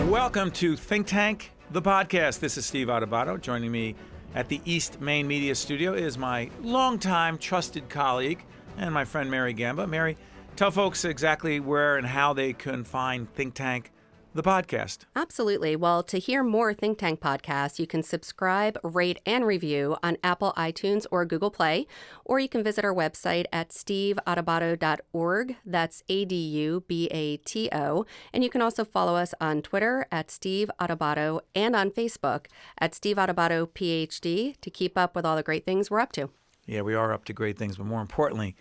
Welcome to Think Tank, the podcast. This is Steve Adubato. Joining me at the East Main Media Studio is my longtime trusted colleague and my friend Mary Gamba. Mary, tell folks exactly where and how they can find Think Tank, the podcast. Absolutely. Well, to hear more Think Tank podcasts, you can subscribe, rate, and review on Apple iTunes or Google Play, or you can visit our website at steveadubato.org. That's ADUBATO. And you can also follow us on Twitter at Steve Adubato and on Facebook at Steve Adubato PhD to keep up with all the great things we're up to. Yeah, we are up to great things, but more importantly,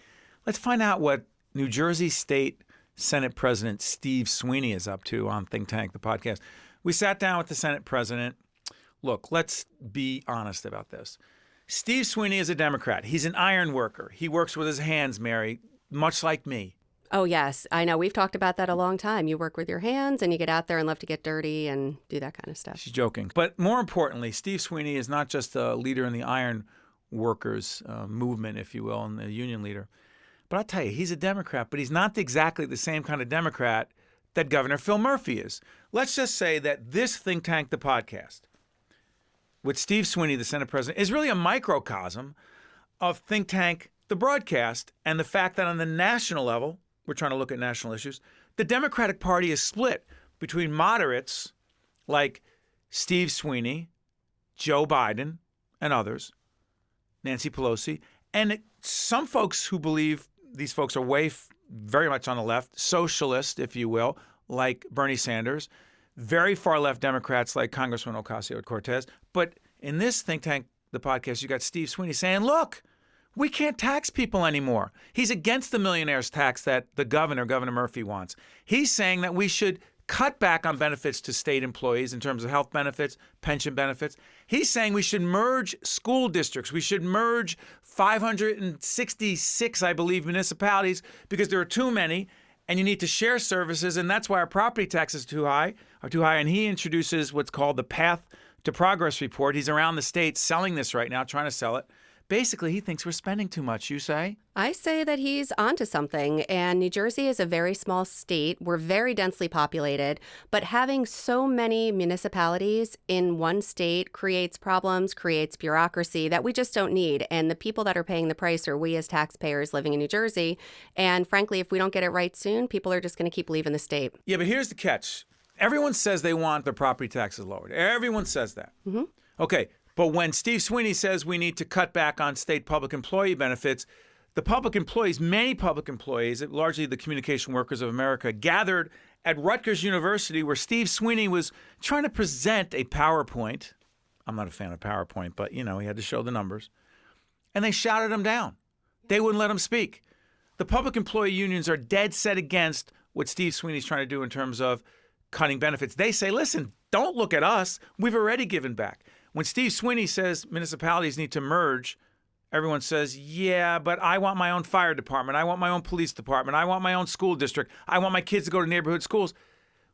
let's find out what New Jersey State Senate President Steve Sweeney is up to on Think Tank, the podcast. We sat down with the Senate President. Look, let's be honest about this. Steve Sweeney is a Democrat. He's an iron worker. He works with his hands, Mary, much like me. Oh, yes. I know. We've talked about that a long time. You work with your hands and you get out there and love to get dirty and do that kind of stuff. She's joking. But more importantly, Steve Sweeney is not just a leader in the iron workers movement, if you will, and the union leader. But I'll tell you, he's a Democrat, but he's not exactly the same kind of Democrat that Governor Phil Murphy is. Let's just say that this Think Tank, the podcast, with Steve Sweeney, the Senate President, is really a microcosm of Think Tank, the broadcast, and the fact that on the national level, we're trying to look at national issues, the Democratic Party is split between moderates like Steve Sweeney, Joe Biden, and others, Nancy Pelosi, and some folks who believe these folks are very much on the left, socialist, if you will, like Bernie Sanders, very far left Democrats like Congressman Ocasio-Cortez. But in this Think Tank, the podcast, you got Steve Sweeney saying, look, we can't tax people anymore. He's against the millionaire's tax that the Governor Murphy, wants. He's saying that we should cut back on benefits to state employees in terms of health benefits, pension benefits. He's saying we should merge school districts. We should merge 566, I believe, municipalities because there are too many and you need to share services, and that's why our property taxes are too high. And he introduces what's called the Path to Progress report. He's around the state selling this right now, trying to sell it. Basically, he thinks we're spending too much, you say? I say that he's onto something, and New Jersey is a very small state. We're very densely populated, but having so many municipalities in one state creates problems, creates bureaucracy that we just don't need. And the people that are paying the price are we as taxpayers living in New Jersey. And frankly, if we don't get it right soon, people are just going to keep leaving the state. Yeah, but here's the catch. Everyone says they want their property taxes lowered. Everyone says that. Mm-hmm. Okay. But when Steve Sweeney says we need to cut back on state public employee benefits, the public employees, many public employees, largely the Communication Workers of America, gathered at Rutgers University where Steve Sweeney was trying to present a PowerPoint. I'm not a fan of PowerPoint, but, he had to show the numbers. And they shouted him down. They wouldn't let him speak. The public employee unions are dead set against what Steve Sweeney's trying to do in terms of cutting benefits. They say, listen, don't look at us. We've already given back. When Steve Sweeney says municipalities need to merge, everyone says, yeah, but I want my own fire department. I want my own police department. I want my own school district. I want my kids to go to neighborhood schools.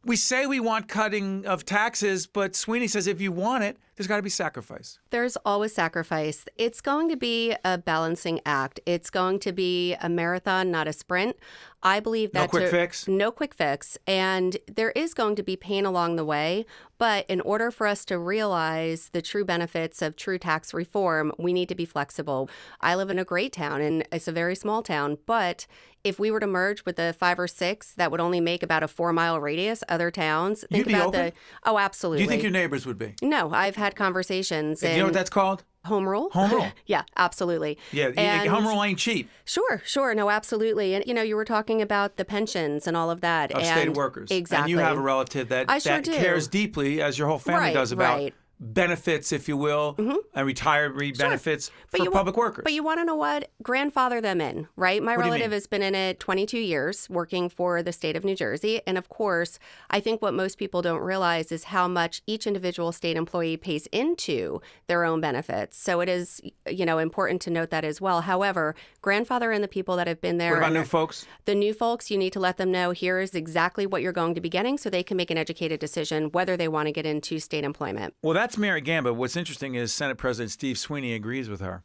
We say we want cutting of taxes, but Sweeney says if you want it, there's got to be sacrifice. There's always sacrifice. It's going to be a balancing act. It's going to be a marathon, not a sprint. I believe that no quick fix. No quick fix. And there is going to be pain along the way. But in order for us to realize the true benefits of true tax reform, we need to be flexible. I live in a great town, and it's a very small town. But if we were to merge with the 5 or 6 that would only make about a 4-mile radius, other towns, think about open? Oh, absolutely. Do you think your neighbors would be? No, I've had conversations. Do you know what that's called? Home rule? Home rule. Yeah, absolutely. Yeah, and home rule ain't cheap. Sure. No, absolutely. And, you were talking about the pensions and all of that. Of state workers. Exactly. And you have a relative that cares deeply, as your whole family does, about benefits, if you will, and retiree benefits for public workers. But you want to know what? Grandfather them in, right? My relative has been in it 22 years working for the state of New Jersey. And of course, I think what most people don't realize is how much each individual state employee pays into their own benefits. So it is, important to note that as well. However, grandfather and the people that have been there. What about new folks? The new folks, you need to let them know here is exactly what you're going to be getting so they can make an educated decision whether they want to get into state employment. Well, that's Mary Gamba. What's interesting is Senate President Steve Sweeney agrees with her.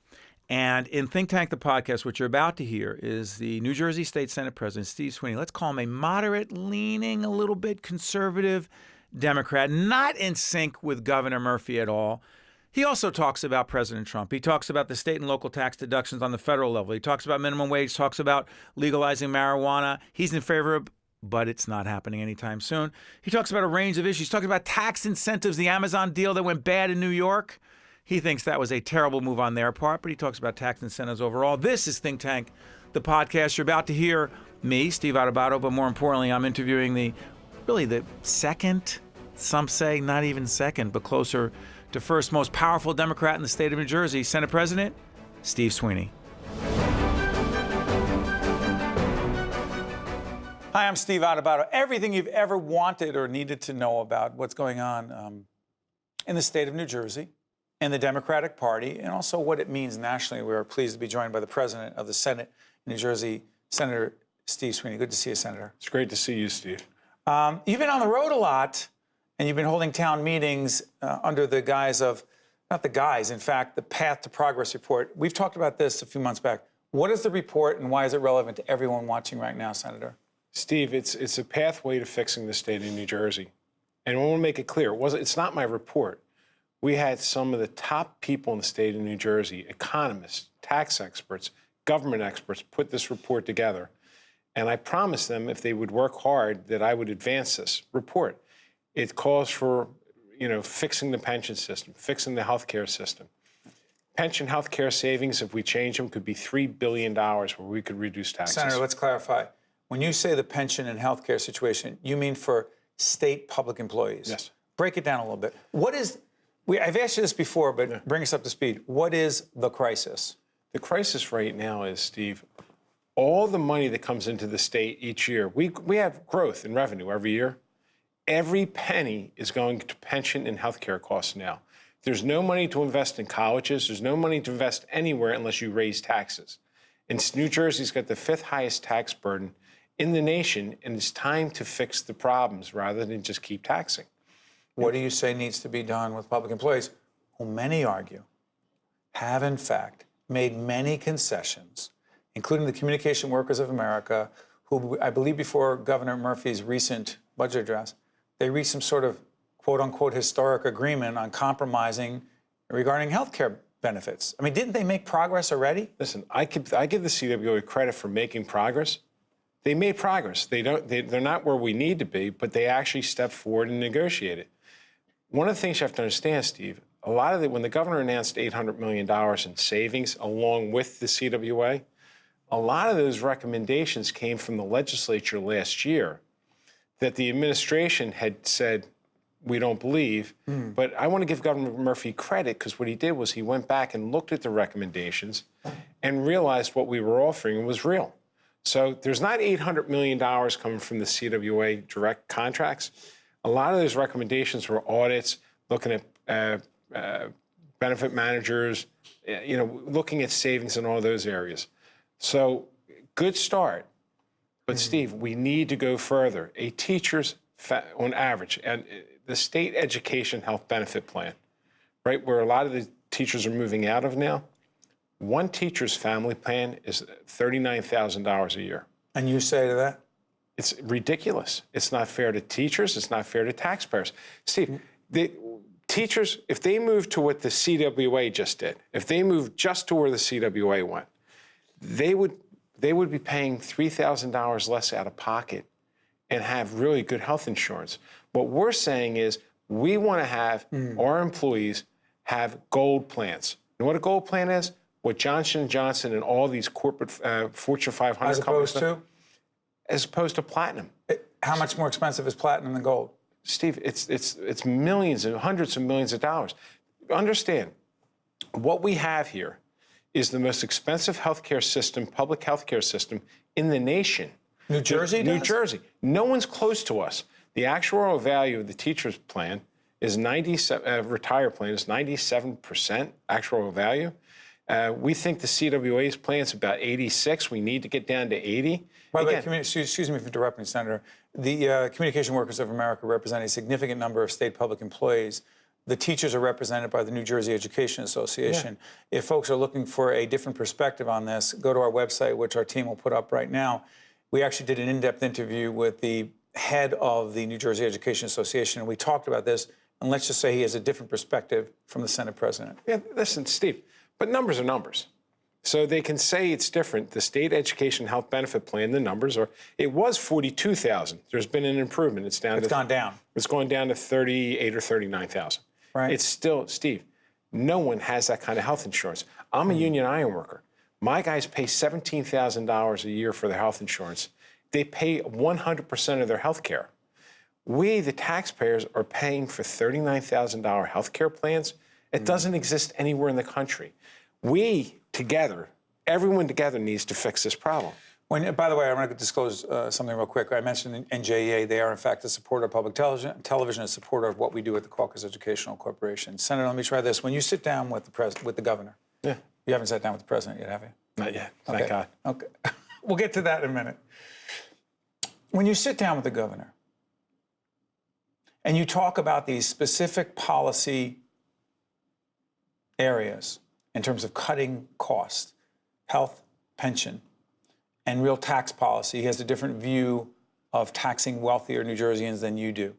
And in Think Tank, the podcast, what you're about to hear is the New Jersey State Senate President Steve Sweeney. Let's call him a moderate, leaning, a little bit conservative Democrat, not in sync with Governor Murphy at all. He also talks about President Trump. He talks about the state and local tax deductions on the federal level. He talks about minimum wage, talks about legalizing marijuana. He's in favor of, but it's not happening anytime soon. He talks about a range of issues. He's talking about tax incentives, the Amazon deal that went bad in New York. He thinks that was a terrible move on their part, but he talks about tax incentives overall. This is Think Tank, the podcast. You're about to hear me, Steve Adubato, but more importantly, I'm interviewing the second, some say not even second, but closer to first most powerful Democrat in the state of New Jersey, Senate President Steve Sweeney. Hi, I'm Steve Adubato. Everything you've ever wanted or needed to know about what's going on in the state of New Jersey, in the Democratic Party, and also what it means nationally. We are pleased to be joined by the President of the Senate in New Jersey, Senator Steve Sweeney. Good to see you, Senator. It's great to see you, Steve. You've been on the road a lot, and you've been holding town meetings under the guise of, not the guise, in fact, the Path to Progress report. We've talked about this a few months back. What is the report, and why is it relevant to everyone watching right now, Senator? Steve, it's a pathway to fixing the state of New Jersey. And I want to make it clear, it's not my report. We had some of the top people in the state of New Jersey, economists, tax experts, government experts, put this report together. And I promised them if they would work hard that I would advance this report. It calls for, fixing the pension system, fixing the healthcare system. Pension healthcare savings, if we change them, could be $3 billion where we could reduce taxes. Senator, let's clarify. When you say the pension and healthcare situation, you mean for state public employees? Yes. Break it down a little bit. I've asked you this before, but bring us up to speed. What is the crisis? The crisis right now is, Steve, all the money that comes into the state each year, we have growth in revenue every year. Every penny is going to pension and healthcare costs now. There's no money to invest in colleges. There's no money to invest anywhere unless you raise taxes. And New Jersey's got the 5th highest tax burden in the nation, and it's time to fix the problems rather than just keep taxing. What do you say needs to be done with public employees, who many argue have, in fact, made many concessions, including the Communication Workers of America, who I believe before Governor Murphy's recent budget address, they reached some sort of quote-unquote historic agreement on compromising regarding health care benefits. I mean, didn't they make progress already? Listen, I give the CWA credit for making progress. They made progress. They're not where we need to be, but they actually stepped forward and negotiated. One of the things you have to understand, Steve, when the governor announced $800 million in savings along with the CWA, a lot of those recommendations came from the legislature last year that the administration had said, we don't believe. But I want to give Governor Murphy credit because what he did was he went back and looked at the recommendations and realized what we were offering was real. So there's not $800 million coming from the CWA direct contracts. A lot of those recommendations were audits, looking at benefit managers, looking at savings in all those areas. So good start. But Steve, we need to go further. A teacher's, on average, and the state education health benefit plan, right, where a lot of the teachers are moving out of now, one teacher's family plan is $39,000 a year. And you say to that? It's ridiculous. It's not fair to teachers. It's not fair to taxpayers. Steve, the teachers, if they move to what the CWA just did, if they moved just to where the CWA went, they would be paying $3,000 less out of pocket and have really good health insurance. What we're saying is we want to have our employees have gold plans. You know what a gold plan is? What Johnson & Johnson and all these corporate Fortune 500 As companies opposed to? As opposed to platinum. How much more expensive is platinum than gold? Steve, it's millions and hundreds of millions of dollars. Understand, what we have here is the most expensive healthcare system, public healthcare system in the nation. New Jersey does? New Jersey. No one's close to us. The actuarial value of the teacher's plan is 97%, retire plan is 97% actuarial value. We think the CWA's plan is about 86. We need to get down to 80. By the way, excuse me for interrupting, Senator. The Communication Workers of America represent a significant number of state public employees. The teachers are represented by the New Jersey Education Association. Yeah. If folks are looking for a different perspective on this, go to our website, which our team will put up right now. We actually did an in-depth interview with the head of the New Jersey Education Association, and we talked about this, and let's just say he has a different perspective from the Senate president. Yeah, listen, Steve, but numbers are numbers. So they can say it's different. The state education health benefit plan, the numbers are, it was 42,000. There's been an improvement. It's gone down. It's gone down to 38 or 39,000. Right. It's still, Steve, no one has that kind of health insurance. I'm a union iron worker. My guys pay $17,000 a year for their health insurance. They pay 100% of their health care. We, the taxpayers, are paying for $39,000 health care plans. It doesn't exist anywhere in the country. We, together, everyone together needs to fix this problem. By the way, I'm going to disclose something real quick. I mentioned NJEA. They are, in fact, a supporter of public television, a supporter of what we do at the Caucus Educational Corporation. Senator, let me try this. When you sit down with the governor, yeah. You haven't sat down with the president yet, have you? Not yet, thank God. Okay. We'll get to that in a minute. When you sit down with the governor and you talk about these specific policy areas in terms of cutting costs, health, pension, and real tax policy, he has a different view of taxing wealthier New Jerseyans than you do.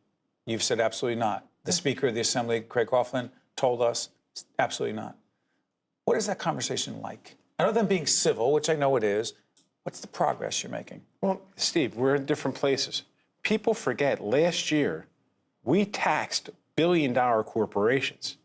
You've said absolutely not. The Speaker of the Assembly, Craig Coughlin, told us absolutely not. What is that conversation like? Other than being civil, which I know it is, what's the progress you're making? Well, Steve, we're in different places. People forget, last year, we taxed billion-dollar corporations.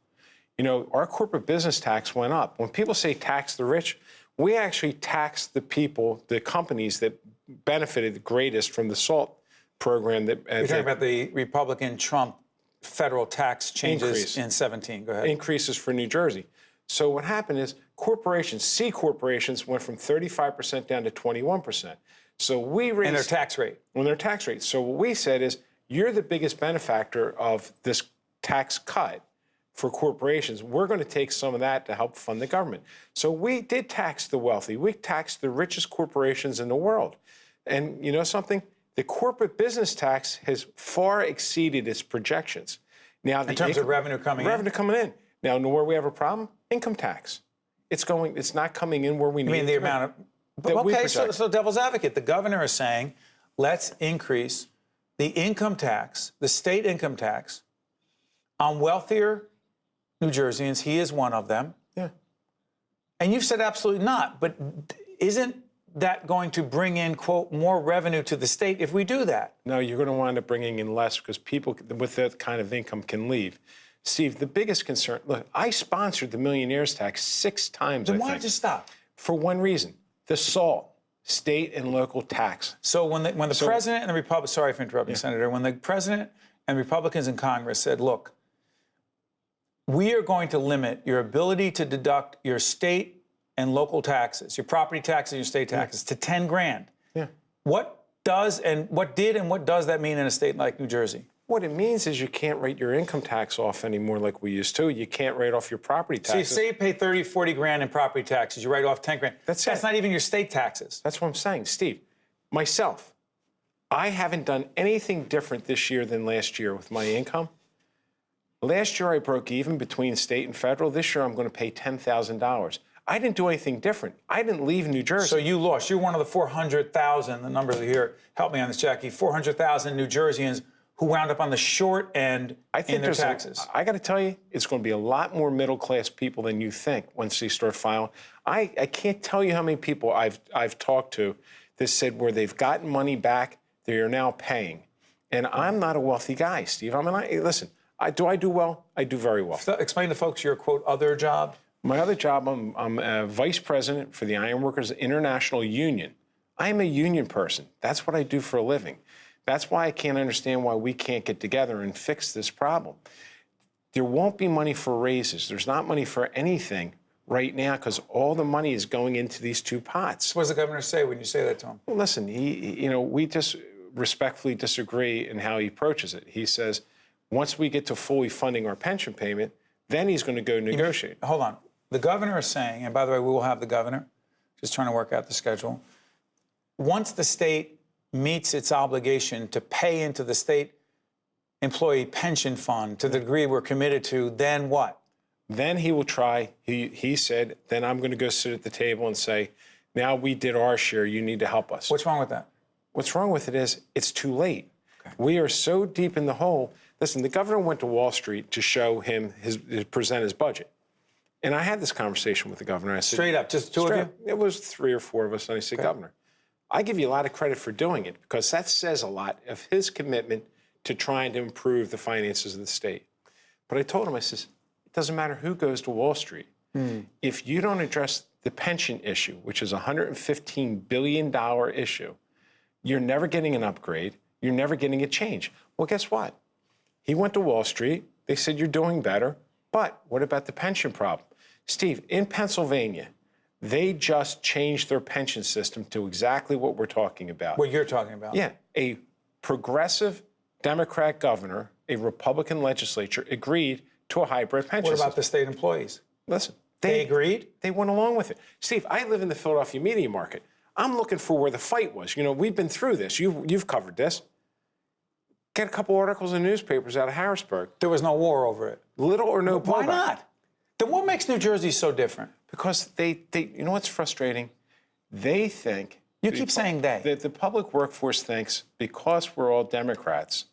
You know, our corporate business tax went up. When people say tax the rich, we actually taxed the people, the companies that benefited the greatest from the SALT program. You're talking about the Republican Trump federal tax changes in 17. Go ahead. Increases for New Jersey. So what happened is corporations, C corporations, went from 35% down to 21%. So we raised... And their tax rate. On their tax rate. So what we said is, you're the biggest benefactor of this tax cut for corporations. We're going to take some of that to help fund the government. So we did tax the wealthy. We taxed the richest corporations in the world. And you know something? The corporate business tax has far exceeded its projections. Now, in terms of revenue coming in? Revenue coming in. Now, where we have a problem? Income tax. It's not coming in where we need it. You mean the amount of... Okay, so devil's advocate, the governor is saying, let's increase the income tax, the state income tax, on wealthier New Jerseyans. He is one of them. Yeah. And you've said absolutely not. But isn't that going to bring in, quote, more revenue to the state if we do that? No, you're going to wind up bringing in less because people with that kind of income can leave. Steve, the biggest concern, look, I sponsored the millionaires tax 6 times, Then why did you stop? For one reason, the SALT, state and local tax. So when the president and the Republicans, sorry for interrupting, Senator, when the president and Republicans in Congress said, look, we are going to limit your ability to deduct your state and local taxes, your property taxes, your state taxes, to 10 grand. Yeah. What does that mean in a state like New Jersey? What it means is you can't write your income tax off anymore like we used to. You can't write off your property taxes. So you say you pay 30, 40 grand in property taxes, you write off 10 grand. That's not even your state taxes. That's what I'm saying. Steve, myself, I haven't done anything different this year than last year with my income. Last year I broke even between state and federal. This year I'm going to pay $10,000. I didn't do anything different. I didn't leave New Jersey. So you lost. You're one of the 400,000, the numbers are here, help me on this, Jackie, 400,000 New Jerseyans who wound up on the short end in their taxes. I got to tell you, it's going to be a lot more middle-class people than you think once they start filing. I can't tell you how many people I've talked to that said where they've gotten money back, they are now paying. And I'm not a wealthy guy, Steve. Listen, do I do well? I do very well. So explain to folks your, quote, other job. My other job, I'm a vice president for the Ironworkers International Union. I'm a union person. That's what I do for a living. That's why I can't understand why we can't get together and fix this problem. There won't be money for raises. There's not money for anything right now because all the money is going into these 2 pots. What does the governor say when you say that to him? Well, listen, we just respectfully disagree in how he approaches it. He says, once we get to fully funding our pension payment, then he's going to go negotiate. Hold on. The governor is saying, and by the way, we will have the governor, just trying to work out the schedule. Once the state meets its obligation to pay into the state employee pension fund to the degree we're committed to, then what? Then he will try, he said, then I'm going to go sit at the table and say, now we did our share, you need to help us. What's wrong with that? What's wrong with it is it's too late. We are so deep in the hole. Listen, the governor went to Wall Street to show him present his budget. And I had this conversation with the governor. I said, Straight up, just two of you? It was 3 or 4 of us. And I said, Governor, I give you a lot of credit for doing it because that says a lot of his commitment to trying to improve the finances of the state. But I told him, I says, it doesn't matter who goes to Wall Street. If you don't address the pension issue, which is a $115 billion issue, you're never getting an upgrade. You're never getting a change. Well, guess what? He went to Wall Street. They said, you're doing better. But what about the pension problem? Steve, in Pennsylvania, they just changed their pension system to exactly what we're talking about. What you're talking about? Yeah. A progressive Democrat governor, a Republican legislature agreed to a hybrid pension What about system. the state employees? Listen. They agreed? They went along with it. Steve, I live in the Philadelphia media market. I'm looking for where the fight was. You know, we've been through this. You've covered this. Get a couple articles in newspapers out of Harrisburg. There was no war over it. Little or no Why blowback. not? Then what makes New Jersey so different? Because they you know what's frustrating? They think... You keep saying they. That the public workforce thinks because we're all Democrats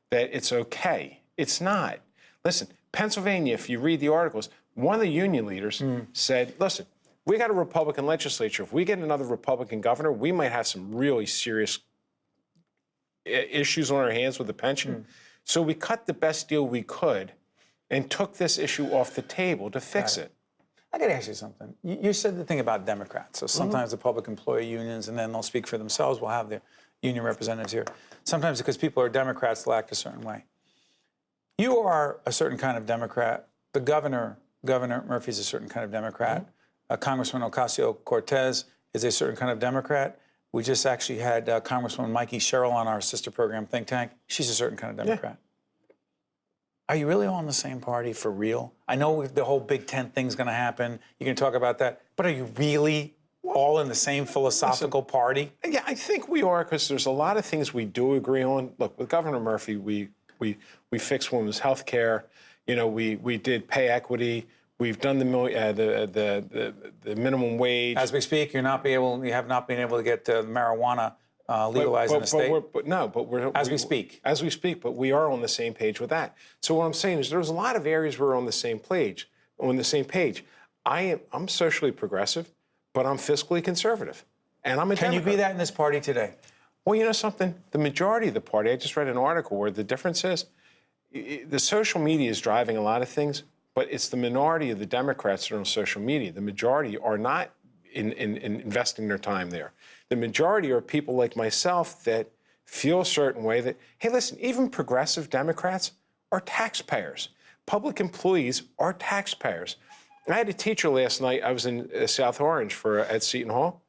that it's okay. It's not. Listen, Pennsylvania, if you read the articles, one of the union leaders said, listen, we got a Republican legislature. If we get another Republican governor, we might have some really serious issues on our hands with the pension. So we cut the best deal we could and took this issue off the table to fix it. I got to ask you something. You said the thing about Democrats. So sometimes the public employee unions, and then they'll speak for themselves. We'll have their union representatives here. Sometimes because people are Democrats, they'll act a certain way. You are a certain kind of Democrat. The Governor Murphy's a certain kind of Democrat. Congressman Ocasio-Cortez is a certain kind of Democrat. We just actually had Congresswoman Mikey Sherrill on our sister program, Think Tank. She's a certain kind of Democrat. Are you really all in the same party for real? I know the whole Big Tent thing's going to happen. You can talk about that. But are you really all in the same philosophical party? Yeah, I think we are because there's a lot of things we do agree on. Look, with Governor Murphy, we fixed women's health care. You know, we did pay equity. We've done the minimum wage. As we speak, you have not been able to get marijuana legalized in the state. As we speak, but we are on the same page with that. So what I'm saying is there's a lot of areas we're on the same page. I'm socially progressive, but I'm fiscally conservative. And I'm a Democrat. Can you be that in this party today? Well, you know something? The majority of the party, I just read an article where the difference is the social media is driving a lot of things, but it's the minority of the Democrats that are on social media. The majority are not in investing their time there. The majority are people like myself that feel a certain way that, hey, listen, even progressive Democrats are taxpayers. Public employees are taxpayers. I had a teacher last night. I was in South Orange at Seton Hall.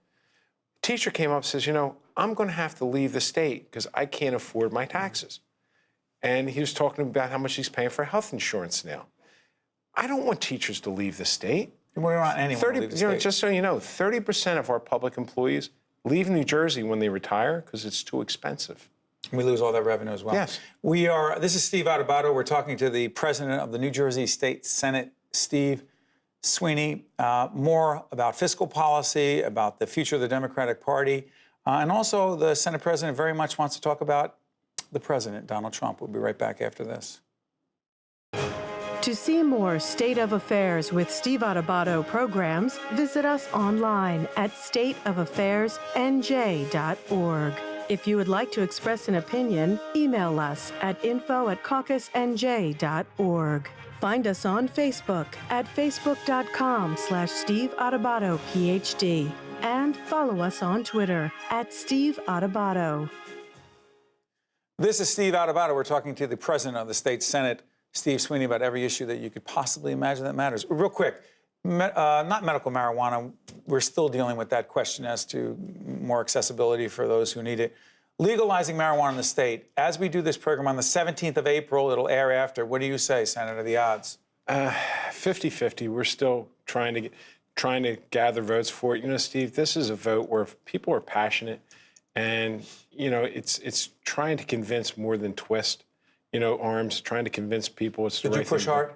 Teacher came up and says, you know, I'm going to have to leave the state because I can't afford my taxes. And he was talking about how much he's paying for health insurance now. I don't want teachers to leave the state. We don't want anyone to leave the state. Just so you know, 30% of our public employees leave New Jersey when they retire because it's too expensive. We lose all that revenue as well. Yes. This is Steve Adubato. We're talking to the president of the New Jersey State Senate, Steve Sweeney. More about fiscal policy, about the future of the Democratic Party, and also the Senate president very much wants to talk about the president, Donald Trump. We'll be right back after this. To see more State of Affairs with Steve Adubato programs, visit us online at stateofaffairsnj.org. If you would like to express an opinion, email us at info@caucusnj.org. Find us on Facebook at facebook.com/Steve Adubato, PhD. And follow us on Twitter at Steve Adubato. This is Steve Adubato. We're talking to the president of the state Senate, Steve Sweeney, about every issue that you could possibly imagine that matters. Real quick, not medical marijuana. We're still dealing with that question as to more accessibility for those who need it. Legalizing marijuana in the state. As we do this program on the 17th of April, it'll air after. What do you say, Senator, the odds? 50-50. We're still trying to gather votes for it. You know, Steve, this is a vote where people are passionate, and you know, it's trying to convince more than twist. You know, arms, trying to convince people it's the right thing. Did you push hard?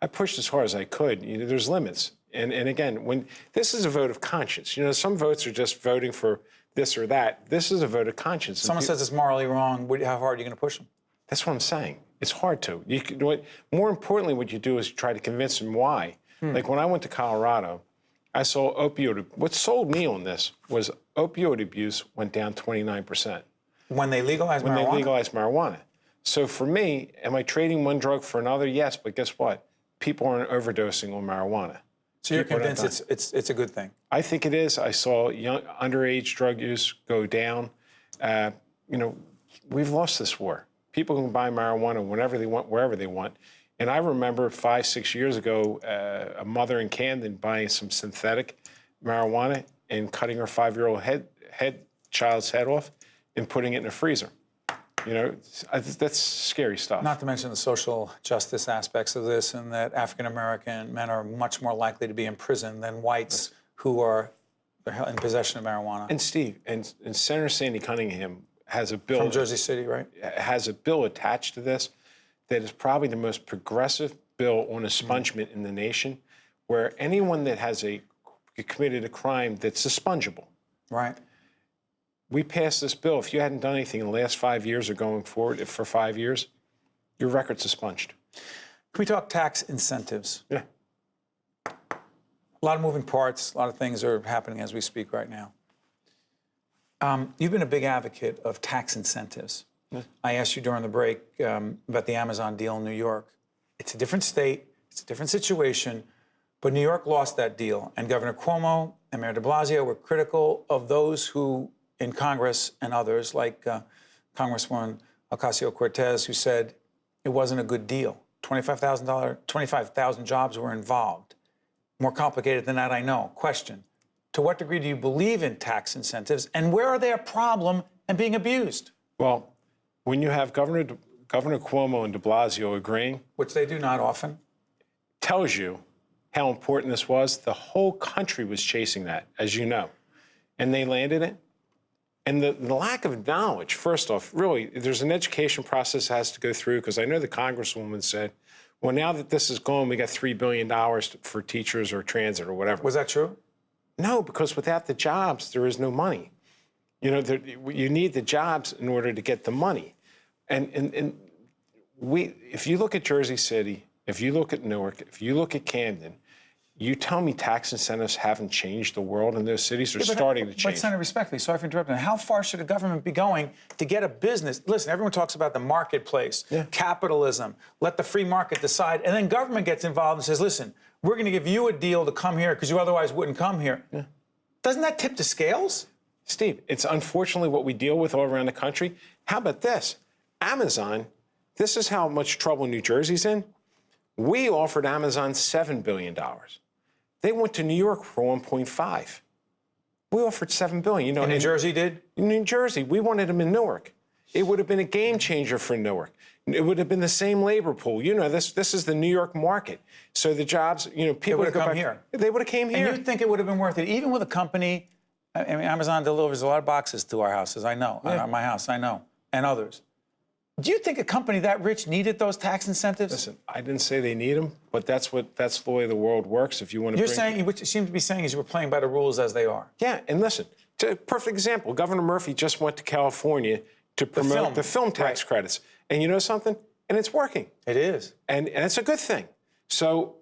I pushed as hard as I could. You know, there's limits. And again, when this is a vote of conscience, you know, some votes are just voting for this or that. This is a vote of conscience. Someone says it's morally wrong. How hard are you going to push them? That's what I'm saying. It's hard to. More importantly, what you do is try to convince them why. Like when I went to Colorado, I saw what sold me on this was opioid abuse went down 29%. When they legalized marijuana? When they legalized marijuana. So for me, am I trading one drug for another? Yes, but guess what? People aren't overdosing on marijuana. So you're convinced it's a good thing? I think it is. I saw young underage drug use go down. We've lost this war. People can buy marijuana whenever they want, wherever they want. And I remember 5-6 years ago, a mother in Camden buying some synthetic marijuana and cutting her 5-year-old child's head off and putting it in a freezer. That's scary stuff. Not to mention the social justice aspects of this, and that African-American men are much more likely to be in prison than whites who are in possession of marijuana. And Steve, and Senator Sandy Cunningham has a bill. From Jersey City, right? Has a bill attached to this that is probably the most progressive bill on expungement in the nation, where anyone that has committed a crime that's expungable. Right. We passed this bill. If you hadn't done anything in the last 5 years or going forward for 5 years, your record's expunged. Can we talk tax incentives? Yeah. A lot of moving parts, a lot of things are happening as we speak right now. You've been a big advocate of tax incentives. Yeah. I asked you during the break about the Amazon deal in New York. It's a different state, it's a different situation, but New York lost that deal. And Governor Cuomo and Mayor de Blasio were critical of those who in Congress and others, like Congresswoman Ocasio-Cortez, who said it wasn't a good deal. 25,000 jobs were involved. More complicated than that, I know. Question, to what degree do you believe in tax incentives, and where are they a problem and being abused? Well, when you have Governor Cuomo and de Blasio agreeing, which they do not often, tells you how important this was. The whole country was chasing that, as you know, and they landed it. And the lack of knowledge, first off, really, there's an education process that has to go through, because I know the Congresswoman said, well, now that this is gone, we got $3 billion for teachers or transit or whatever. Was that true? No, because without the jobs, there is no money. You need the jobs in order to get the money. And if you look at Jersey City, if you look at Newark, if you look at Camden, you tell me tax incentives haven't changed the world in those cities. They're starting to change. But Senator, respectfully, sorry for interrupting. How far should a government be going to get a business? Listen, everyone talks about the marketplace, capitalism, let the free market decide, and then government gets involved and says, listen, we're going to give you a deal to come here because you otherwise wouldn't come here. Yeah. Doesn't that tip the scales? Steve, it's unfortunately what we deal with all around the country. How about this? Amazon, this is how much trouble New Jersey's in. We offered Amazon $7 billion. They went to New York for 1.5. We offered $7 billion. And New Jersey did? In New Jersey, we wanted them in Newark. It would have been a game changer for Newark. It would have been the same labor pool. This is the New York market. So the jobs, people would have come here. They would have came here. And you'd think it would have been worth it, even with a company. I mean, Amazon delivers a lot of boxes to our houses. I know, my house, I know, and others. Do you think a company that rich needed those tax incentives? Listen, I didn't say they need them, but that's the way the world works. If you want to, you're saying what you seem to be saying is you were playing by the rules as they are. Yeah, and listen, to a perfect example, Governor Murphy just went to California to promote the film tax credits, and you know something? And it's working. It is, and it's a good thing. So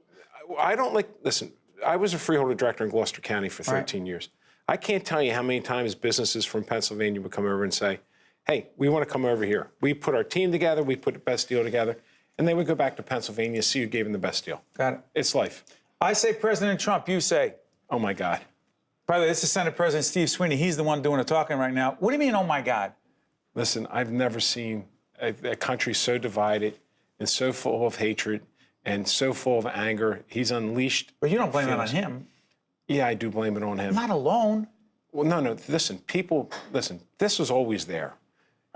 I don't listen. I was a freeholder director in Gloucester County for 13 years. I can't tell you how many times businesses from Pennsylvania would come over and say, hey, we want to come over here. We put our team together, we put the best deal together, and they would go back to Pennsylvania, see who gave them the best deal. Got it. It's life. I say President Trump, you say. Oh, my God. By the way, this is Senate President Steve Sweeney. He's the one doing the talking right now. What do you mean, oh, my God? Listen, I've never seen a country so divided and so full of hatred and so full of anger. He's unleashed. But you don't blame it on him. Yeah, I do blame it on him. Not alone. Well, no. Listen, this was always there.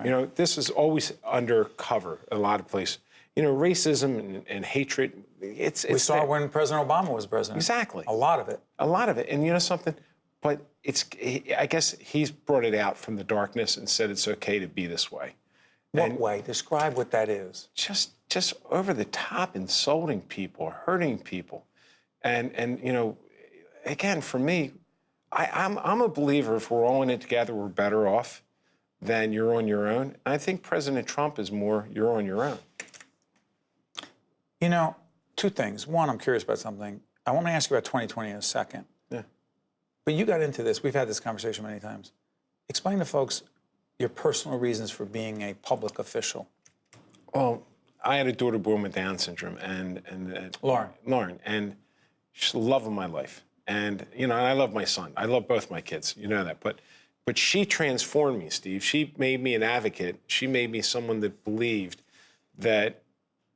Right. This is always undercover in a lot of places. Racism and hatred, it's we saw there. When President Obama was president. Exactly. A lot of it. A lot of it. And you know something? But I guess he's brought it out from the darkness and said it's okay to be this way. What way? Describe what that is. Just over the top, insulting people, hurting people. And again, for me, I'm a believer if we're all in it together, we're better off than you're on your own. I think President Trump is more you're on your own. You know, two things. One, I'm curious about something. I want to ask you about 2020 in a second. Yeah. But you got into this. We've had this conversation many times. Explain to folks your personal reasons for being a public official. Well, I had a daughter born with Down syndrome, and Lauren, and she's the love of my life. And you know, and I love my son. I love both my kids. You know that. But she transformed me, Steve. She made me an advocate. She made me someone that believed that,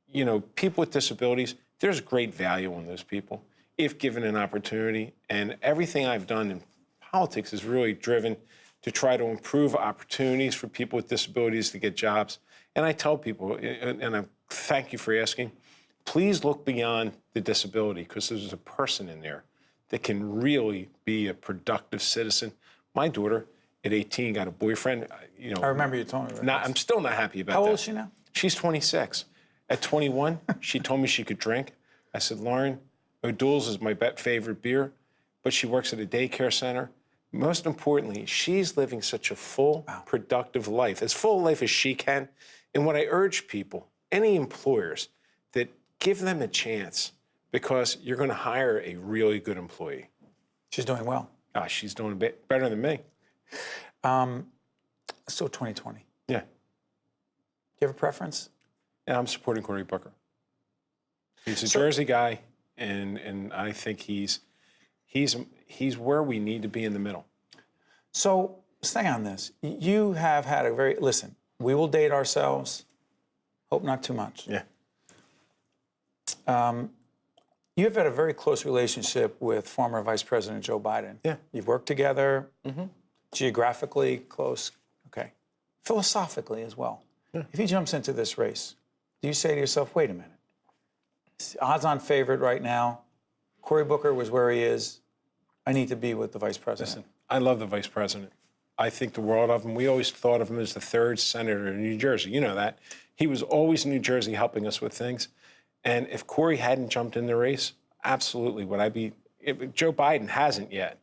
you know, people with disabilities, there's great value on those people if given an opportunity. And everything I've done in politics is really driven to try to improve opportunities for people with disabilities to get jobs. And I tell people, and I thank you for asking, please look beyond the disability, because there's a person in there that can really be a productive citizen. My daughter, at 18, got a boyfriend. You know, I remember you told me about this. I'm still not happy about that. How old is she now? She's 26. At 21, she told me she could drink. I said, Lauren, O'Doul's is my favorite beer, but she works at a daycare center. Most importantly, she's living such a full, productive life, as full a life as she can. And what I urge people, any employers, that give them a chance, because you're going to hire a really good employee. She's doing well. She's doing a bit better than me. Still 2020. Yeah. Do you have a preference? Yeah, I'm supporting Cory Booker. He's a Jersey guy, and I think he's where we need to be in the middle. So stay on this. You have had a very, listen, we will date ourselves. Hope not too much. Yeah. You've had a very close relationship with former Vice President Joe Biden. Yeah. You've worked together, geographically close, okay. Philosophically as well. Yeah. If he jumps into this race, do you say to yourself, wait a minute, odds-on favorite right now, Cory Booker was where he is, I need to be with the Vice President? Listen, I love the Vice President. I think the world of him. We always thought of him as the third senator in New Jersey. You know that. He was always in New Jersey helping us with things. And if Cory hadn't jumped in the race, absolutely, would I be? Joe Biden hasn't yet.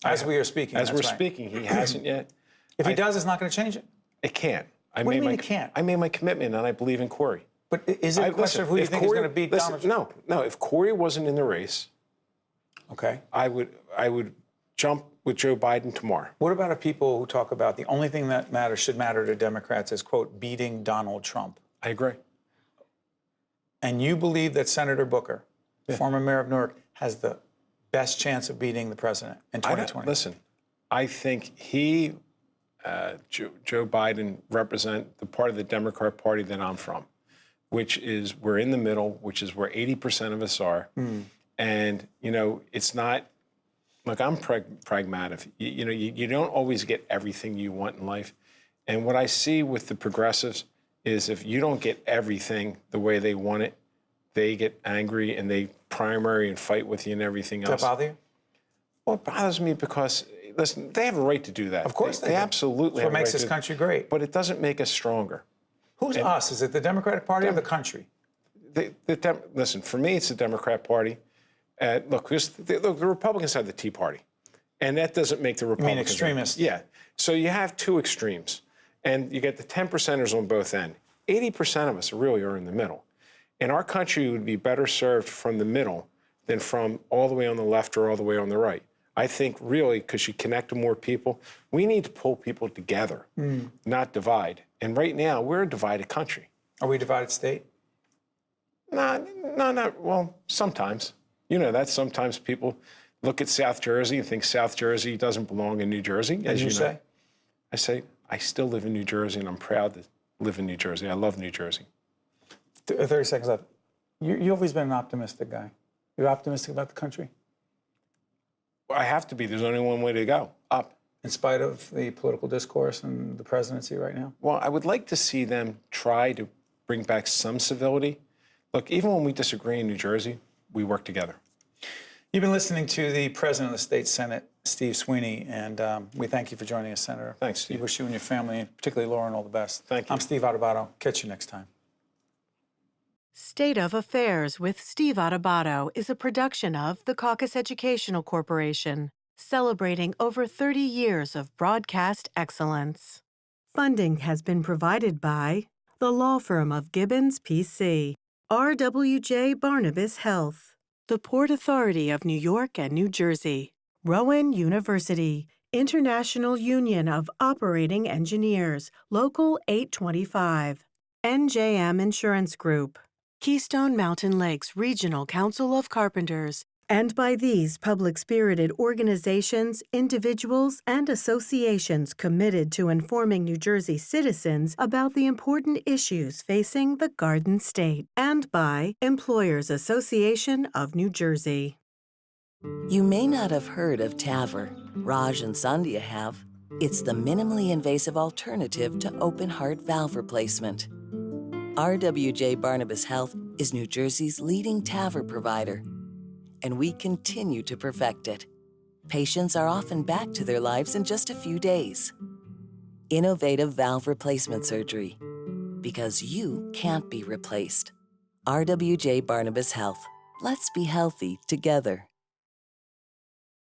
As we are speaking. As we're right. speaking, he hasn't yet. If he does, it's not going to change it. It can't. What do you mean it can't? I made my commitment, and I believe in Cory. But is it a question of who you think is going to beat Donald Trump? No. If Cory wasn't in the race, okay, I would jump with Joe Biden tomorrow. What about people who talk about the only thing that should matter to Democrats is, quote, beating Donald Trump? I agree. And you believe that Senator Booker, former mayor of Newark, has the best chance of beating the president in 2020? Listen, I think he, Joe Biden, represent the part of the Democrat Party that I'm from, which is we're in the middle, which is where 80% of us are. And, you know, it's not, look, I'm pragmatic. You don't always get everything you want in life. And what I see with the progressives is if you don't get everything the way they want it, they get angry and they primary and fight with you and everything else. Does that bother you? Well, it bothers me because, listen, they have a right to do that. Of course they do. Absolutely That's have what a makes right this country great. But it doesn't make us stronger. Who's us? Is it the Democratic Party or the country? Listen, for me, it's the Democrat Party. Look, the Republicans have the Tea Party, and that doesn't make the Republicans. You mean extremists? Yeah. So you have two extremes, and you get the 10%ers on both ends. 80% of us really are in the middle. And our country would be better served from the middle than from all the way on the left or all the way on the right. I think really, because you connect to more people, we need to pull people together, not divide. And right now, we're a divided country. Are we a divided state? No, well, sometimes. You know that sometimes people look at South Jersey and think South Jersey doesn't belong in New Jersey, as you know. Say? I say, I still live in New Jersey, and I'm proud to live in New Jersey. I love New Jersey. 30 seconds left. You've always been an optimistic guy. You're optimistic about the country? Well, I have to be. There's only one way to go, up. In spite of the political discourse and the presidency right now? Well, I would like to see them try to bring back some civility. Look, even when we disagree in New Jersey, we work together. You've been listening to the President of the State Senate, Steve Sweeney, and we thank you for joining us, Senator. Thanks, Steve. We wish you and your family, and particularly Lauren, all the best. Thank you. I'm Steve Adubato. Catch you next time. State of Affairs with Steve Adubato is a production of the Caucus Educational Corporation. celebrating over 30 years of broadcast excellence. Funding has been provided by the law firm of Gibbons, P.C., RWJ Barnabas Health, the Port Authority of New York and New Jersey, Rowan University, International Union of Operating Engineers, Local 825, NJM Insurance Group, Keystone Mountain Lakes Regional Council of Carpenters, and by these public-spirited organizations, individuals, and associations committed to informing New Jersey citizens about the important issues facing the Garden State, and by Employers Association of New Jersey. You may not have heard of TAVR. Raj and Sandhya have. It's the minimally invasive alternative to open heart valve replacement. RWJ Barnabas Health is New Jersey's leading TAVR provider, and we continue to perfect it. Patients are often back to their lives in just a few days. Innovative valve replacement surgery, because you can't be replaced. RWJ Barnabas Health. Let's be healthy together.